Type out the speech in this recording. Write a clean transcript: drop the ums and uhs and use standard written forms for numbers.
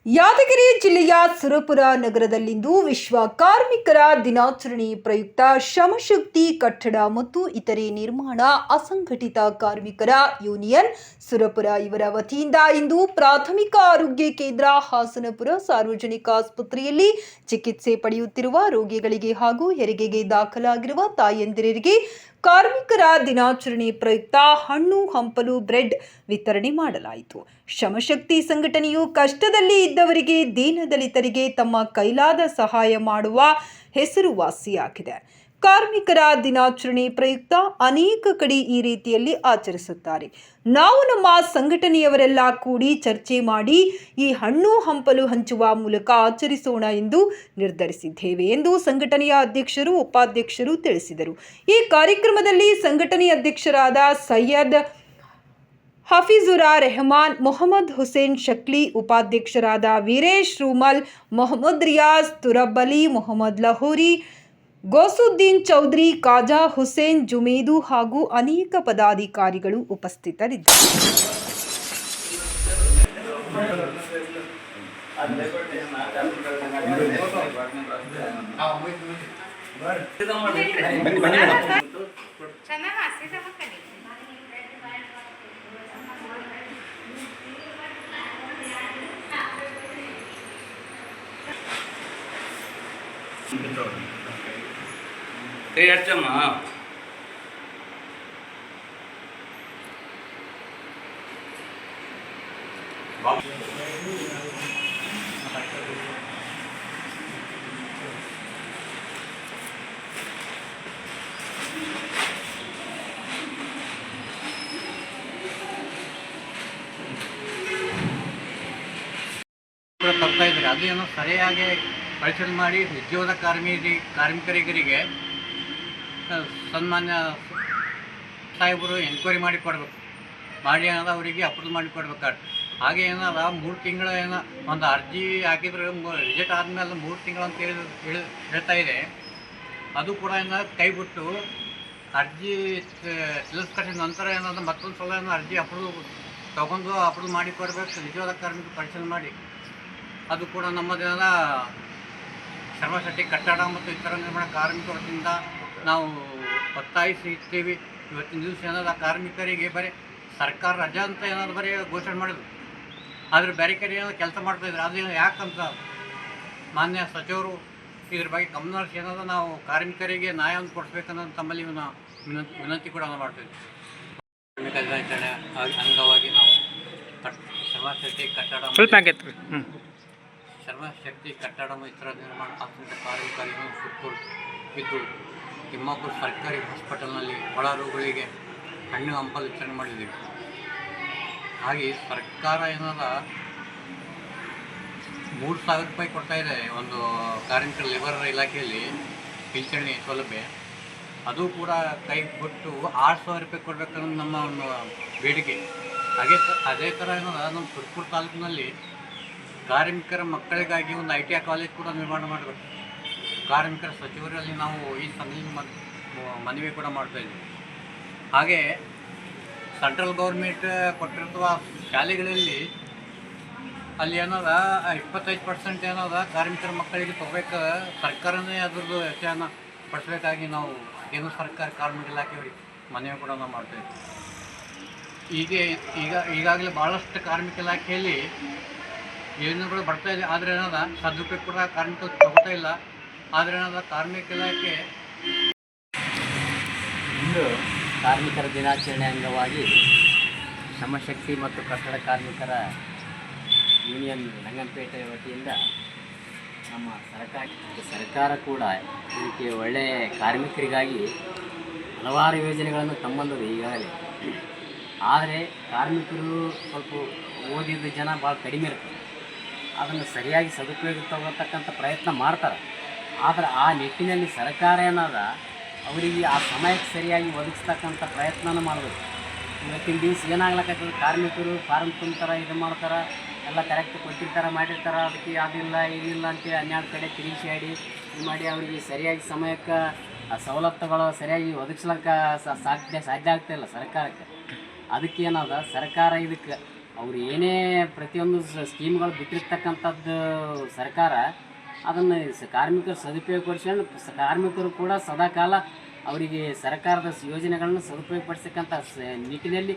ಯಾದಗಿರಿ ಜಿಲ್ಲೆಯ ಸುರಪುರ ನಗರದಲ್ಲಿಂದು ವಿಶ್ವ ಕಾರ್ಮಿಕರ ದಿನಾಚರಣೆ ಪ್ರಯುಕ್ತ ಶ್ರಮಶಕ್ತಿ ಕಟ್ಟಡ ಮತ್ತು ಇತರೆ ನಿರ್ಮಾಣ ಅಸಂಘಟಿತ ಕಾರ್ಮಿಕರ ಯೂನಿಯನ್ ಸುರಪುರ ಇವರ ವತಿಯಿಂದ ಇಂದು ಪ್ರಾಥಮಿಕ ಆರೋಗ್ಯ ಕೇಂದ್ರ ಹಾಸನಪುರ ಸಾರ್ವಜನಿಕ ಆಸ್ಪತ್ರೆಯಲ್ಲಿ ಚಿಕಿತ್ಸೆ ಪಡೆಯುತ್ತಿರುವ ರೋಗಿಗಳಿಗೆ ಹಾಗೂ ಹೆರಿಗೆಗೆ ದಾಖಲಾಗಿರುವ ತಾಯಂದಿರಿಗೆ ಕಾರ್ಮಿಕರ ದಿನಾಚರಣೆ ಪ್ರಯುಕ್ತ ಹಣ್ಣು ಹಂಪಲು ಬ್ರೆಡ್ ವಿತರಣೆ ಮಾಡಲಾಯಿತು. ಶ್ರಮಶಕ್ತಿ ಸಂಘಟನೆಯು ಕಷ್ಟದಲ್ಲಿ ಇದ್ದವರಿಗೆ ದೀನದಲಿತರಿಗೆ ತಮ್ಮ ಕೈಲಾದ ಸಹಾಯ ಮಾಡುವ ಹೆಸರುವಾಸಿಯಾಗಿದೆ. ಕಾರ್ಮಿಕರ ದಿನಾಚರಣೆ ಪ್ರಯುಕ್ತ ಅನೇಕ ಕಡೆ ಈ ರೀತಿಯಲ್ಲಿ ಆಚರಿಸುತ್ತಾರೆ. ನಾವು ನಮ್ಮ ಸಂಘಟನೆಯವರೆಲ್ಲ ಕೂಡಿ ಚರ್ಚೆ ಮಾಡಿ ಈ ಹಣ್ಣು ಹಂಪಲು ಹಂಚುವ ಮೂಲಕ ಆಚರಿಸೋಣ ಎಂದು ನಿರ್ಧರಿಸಿದ್ದೇವೆ ಎಂದು ಸಂಘಟನೆಯ ಅಧ್ಯಕ್ಷರು ಉಪಾಧ್ಯಕ್ಷರು ತಿಳಿಸಿದರು. ಈ ಕಾರ್ಯಕ್ರಮದಲ್ಲಿ ಸಂಘಟನೆಯ ಅಧ್ಯಕ್ಷರಾದ ಸೈಯದ್ ಹಫೀಜುರಾ ರೆಹಮಾನ್, ಮೊಹಮ್ಮದ್ ಹುಸೇನ್ ಶಕ್ಲಿ, ಉಪಾಧ್ಯಕ್ಷರಾದ ವೀರೇಶ್ ರೂಮಲ್, ಮೊಹಮ್ಮದ್ ರಿಯಾಜ್ ತುರಬ್ಬಲಿ, ಮೊಹಮ್ಮದ್ ಲಹೋರಿ, ಗೋಸುದ್ದೀನ್ ಚೌಧರಿ, ಖಾಜಾ ಹುಸೇನ್ ಜುಮೇದು ಹಾಗೂ ಅನೇಕ ಪದಾಧಿಕಾರಿಗಳು ಉಪಸ್ಥಿತರಿದ್ದರು. ಕೈ ಹಚ್ಚಮ್ಮ. ತರ್ತಾ ಇದ್ದಾರೆ, ಅದು ಏನೋ ಸರಿಯಾಗಿ ಪರಿಶೀಲನೆ ಮಾಡಿ ಉದ್ಯೋಗ ಕಾರ್ಮಿಕರಿಗೆ ಸನ್ಮಾನ್ಯ ಸಾಹೇಬರು ಎನ್ಕ್ವೈರಿ ಮಾಡಿ ಕೊಡಬೇಕು, ಮಾಡಿ ಏನಾದ ಅವರಿಗೆ ಅಪ್ರೂವ್ ಮಾಡಿ ಕೊಡ್ಬೇಕಾಗ್ತದೆ. ಹಾಗೆ ಏನಾದ 3 ತಿಂಗಳು ಏನೋ ಒಂದು ಅರ್ಜಿ ಹಾಕಿದ್ರೆ ರಿಜೆಕ್ಟ್ ಆದಮೇಲೆ 3 ತಿಂಗಳು ಅಂತ ಹೇಳ್ತಾ ಇದೆ. ಅದು ಕೂಡ ಏನೋ ಕೈ ಬಿಟ್ಟು ಅರ್ಜಿ ತಿರಸ್ಕರಿಸಿದ ನಂತರ ಏನಾದ ಮತ್ತೊಂದು ಸಲ ಏನೋ ಅರ್ಜಿ ತೊಗೊಂಡು ಅಪ್ರೂವ್ ಮಾಡಿ ಕೊಡಬೇಕು. ನಿಜವಾದ ಕಾರ್ಮಿಕ ಪರಿಶೀಲನೆ ಮಾಡಿ ಅದು ಕೂಡ ನಮ್ಮದೇನಾದ ಶ್ರಮಶಕ್ತಿ ಕಟ್ಟಡ ಮತ್ತು ಇತರ ನಿರ್ಮಾಣ ಕಾರ್ಮಿಕರ ವತಿಯಿಂದ ನಾವು ಒತ್ತಾಯಿಸುತ್ತೀವಿ. ಇವತ್ತಿನ ದಿವಸ ಏನಾದ ಕಾರ್ಮಿಕರಿಗೆ ಬರೀ ಸರ್ಕಾರ ರಜಾ ಅಂತ ಏನಾದ್ರು ಬರೀ ಘೋಷಣೆ ಮಾಡಿದ್ರು, ಆದರೆ ಬೇರೆ ಕಡೆ ಏನಾದ್ರು ಕೆಲಸ ಮಾಡ್ತಾಯಿದ್ರು. ಅದು ಯಾಕಂತ ಮಾನ್ಯ ಸಚಿವರು ಇದ್ರ ಬಗ್ಗೆ ಗಮನ ಹರಿಸಿ ಏನಾದ್ರು ನಾವು ಕಾರ್ಮಿಕರಿಗೆ ನ್ಯಾಯವನ್ನು ಕೊಡಿಸ್ಬೇಕನ್ನೋದು ತಮ್ಮಲ್ಲಿ ವಿನಂತಿ ಕೂಡ ಮಾಡ್ತಾಯಿದ್ವಿ. ಕಾರ್ಮಿಕ ದಿನಾಚರಣೆ ಅಂಗವಾಗಿ ನಾವು ಶ್ರಮಶಕ್ತಿ ಕಟ್ಟಡ ಮತ್ತು ಇತರ ನಿರ್ಮಾಣ ಅಸಂಘಟಿತ ಕಾರ್ಮಿಕರಿಗೆ ಸುತ್ತೂರು ಇದ್ದು ತಿಮ್ಮಾಪುರ ಸರ್ಕಾರಿ ಹಾಸ್ಪಿಟಲ್ನಲ್ಲಿ ಒಳ ರೋಗಿಗಳಿಗೆ ಹಣ್ಣು ಹಂಪಲು ವಿತರಣೆ ಮಾಡಿದ್ದೀವಿ. ಹಾಗೆ ಸರ್ಕಾರ ಏನಾದ 3,000 ರೂಪಾಯಿ ಕೊಡ್ತಾಯಿದೆ ಒಂದು ಕಾರ್ಮಿಕರ ಲೇಬರ್ ಇಲಾಖೆಯಲ್ಲಿ ಪಿಂಚಣಿ ಸೌಲಭ್ಯ. ಅದು ಕೂಡ ಕೈ ಬಿಟ್ಟು 6,000 ರೂಪಾಯಿ ಕೊಡಬೇಕನ್ನೋದು ನಮ್ಮ ಒಂದು ಬೇಡಿಕೆ. ಅದೇ ಥರ ಏನದ ನಮ್ಮ ಸುರಪುರ ತಾಲೂಕಿನಲ್ಲಿ ಕಾರ್ಮಿಕರ ಮಕ್ಕಳಿಗಾಗಿ ಒಂದು ITI ಕಾಲೇಜ್ ಕೂಡ ನಿರ್ಮಾಣ ಮಾಡಬೇಕು. ಕಾರ್ಮಿಕರ ಸಚಿವರಲ್ಲಿ ನಾವು ಈ ಸಂದರ್ಭದಲ್ಲಿ ಮನವಿ ಕೂಡ ಮಾಡ್ತಾಯಿದ್ವಿ. ಹಾಗೆ ಸೆಂಟ್ರಲ್ ಗೌರ್ಮೆಂಟ್ ಕೊಟ್ಟಿರುವ ಶಾಲೆಗಳಲ್ಲಿ ಅಲ್ಲಿ ಏನದ 25% ಏನದ ಕಾರ್ಮಿಕರ ಮಕ್ಕಳಿಗೆ ತಗೋಬೇಕು, ಸರ್ಕಾರನೇ ಅದ್ರದ್ದು ವೆಚ್ಚನ ಪಡಿಸ್ಬೇಕಾಗಿ ನಾವು ಕೇಂದ್ರ ಸರ್ಕಾರ ಕಾರ್ಮಿಕ ಇಲಾಖೆಯವರಿಗೆ ಮನವಿ ಕೂಡ ನಾವು ಮಾಡ್ತಾಯಿದ್ವಿ. ಈಗಾಗಲೇ ಭಾಳಷ್ಟು ಕಾರ್ಮಿಕ ಇಲಾಖೆಯಲ್ಲಿ ಯೋಜನೆಗಳು ಬರ್ತಾಯಿದೆ, ಆದರೆ ಏನದ ಸದುಪಯೋಗ ಕೂಡ ಕಾರ್ಮಿಕರು ತಗೋತಾ ಇಲ್ಲ. ಆದರೆ ಏನದ ಕಾರ್ಮಿಕ ಇಲಾಖೆ ಇಂದು ಕಾರ್ಮಿಕರ ದಿನಾಚರಣೆ ಅಂಗವಾಗಿ ಶ್ರಮಶಕ್ತಿ ಮತ್ತು ಕಟ್ಟಡ ಕಾರ್ಮಿಕರ ಯೂನಿಯನ್ ರಂಗನಪೇಟೆ ವತಿಯಿಂದ ನಮ್ಮ ಸರ್ಕಾರ ಕೂಡ ಇದಕ್ಕೆ ಒಳ್ಳೆಯ ಕಾರ್ಮಿಕರಿಗಾಗಿ ಹಲವಾರು ಯೋಜನೆಗಳನ್ನು ತಂಬಂದಿದೆ ಈಗಾಗಲೇ. ಆದರೆ ಕಾರ್ಮಿಕರು ಸ್ವಲ್ಪ ಓದಿದ ಜನ ಭಾಳ ಕಡಿಮೆ ಇರ್ತಾರೆ, ಅದನ್ನು ಸರಿಯಾಗಿ ಸದುಪಯೋಗ ತಗೊಳ್ತಕ್ಕಂಥ ಪ್ರಯತ್ನ ಮಾಡ್ತಾರೆ. ಆದರೆ ಆ ನಿಟ್ಟಿನಲ್ಲಿ ಸರ್ಕಾರ ಏನಾದ ಅವರಿಗೆ ಆ ಸಮಯಕ್ಕೆ ಸರಿಯಾಗಿ ಒದಗಿಸ್ತಕ್ಕಂಥ ಪ್ರಯತ್ನನೂ ಮಾಡಬೇಕು. ಇವತ್ತಿನ ದಿವಸ ಏನಾಗ್ಲಕ್ಕಂತಂದ್ರೆ ಕಾರ್ಮಿಕರು ಫಾರ್ಮ್ ತುಂಬ್ತಾರೆ, ಇದು ಮಾಡ್ತಾರೆ, ಎಲ್ಲ ಕರೆಕ್ಟ್ ಕೊಟ್ಟಿರ್ತಾರೆ, ಮಾಡಿರ್ತಾರೆ, ಅದಕ್ಕೆ ಅದಿಲ್ಲ ಇದಿಲ್ಲ ಅಂತೇಳಿ 12 ಕಡೆ ತಿರುಗಿಸಿ ಇದು ಮಾಡಿ ಅವರಿಗೆ ಸರಿಯಾಗಿ ಸಮಯಕ್ಕೆ ಆ ಸವಲತ್ತುಗಳು ಸರಿಯಾಗಿ ಒದಗಿಸ್ಲಿಕ್ಕೆ ಸಾಧ್ಯ ಆಗ್ತಾಯಿಲ್ಲ ಸರ್ಕಾರಕ್ಕೆ. ಅದಕ್ಕೆ ಏನದ ಸರ್ಕಾರ ಇದಕ್ಕೆ ಅವರು ಏನೇ ಪ್ರತಿಯೊಂದು ಸ್ಕೀಮ್ಗಳು ಬಿಟ್ಟಿರ್ತಕ್ಕಂಥದ್ದು ಸರ್ಕಾರ ಅದನ್ನು ಕಾರ್ಮಿಕರು ಸದುಪಯೋಗಪಡಿಸ್ಕೊಂಡು ಕಾರ್ಮಿಕರು ಕೂಡ ಸದಾಕಾಲ ಅವರಿಗೆ ಸರ್ಕಾರದ ಯೋಜನೆಗಳನ್ನು ಸದುಪಯೋಗಪಡಿಸ್ತಕ್ಕಂಥ ನಿಟ್ಟಿನಲ್ಲಿ